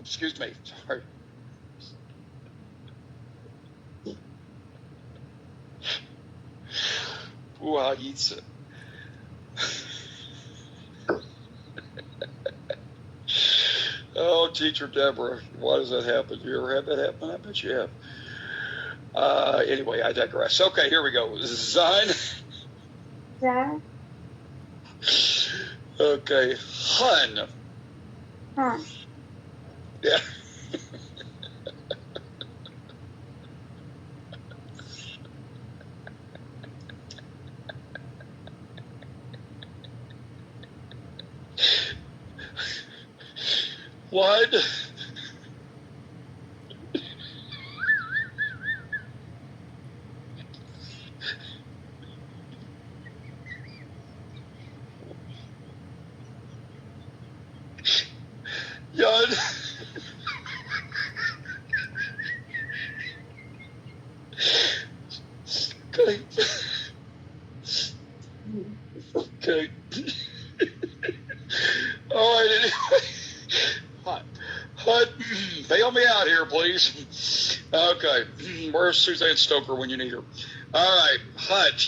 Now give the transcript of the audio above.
Excuse me. Sorry. Puhajica. Oh, Teacher Deborah, why does that happen? You ever had that happen? I bet you have. Anyway, I digress. Okay, here we go. Sein. Sein. Okay, Hun. Hun. Yeah. What? Yun. Okay. Okay. All right, anyway. Hut, bail me out here, please. Okay. Where's Suzanne Stoker when you need her? All right, Hut.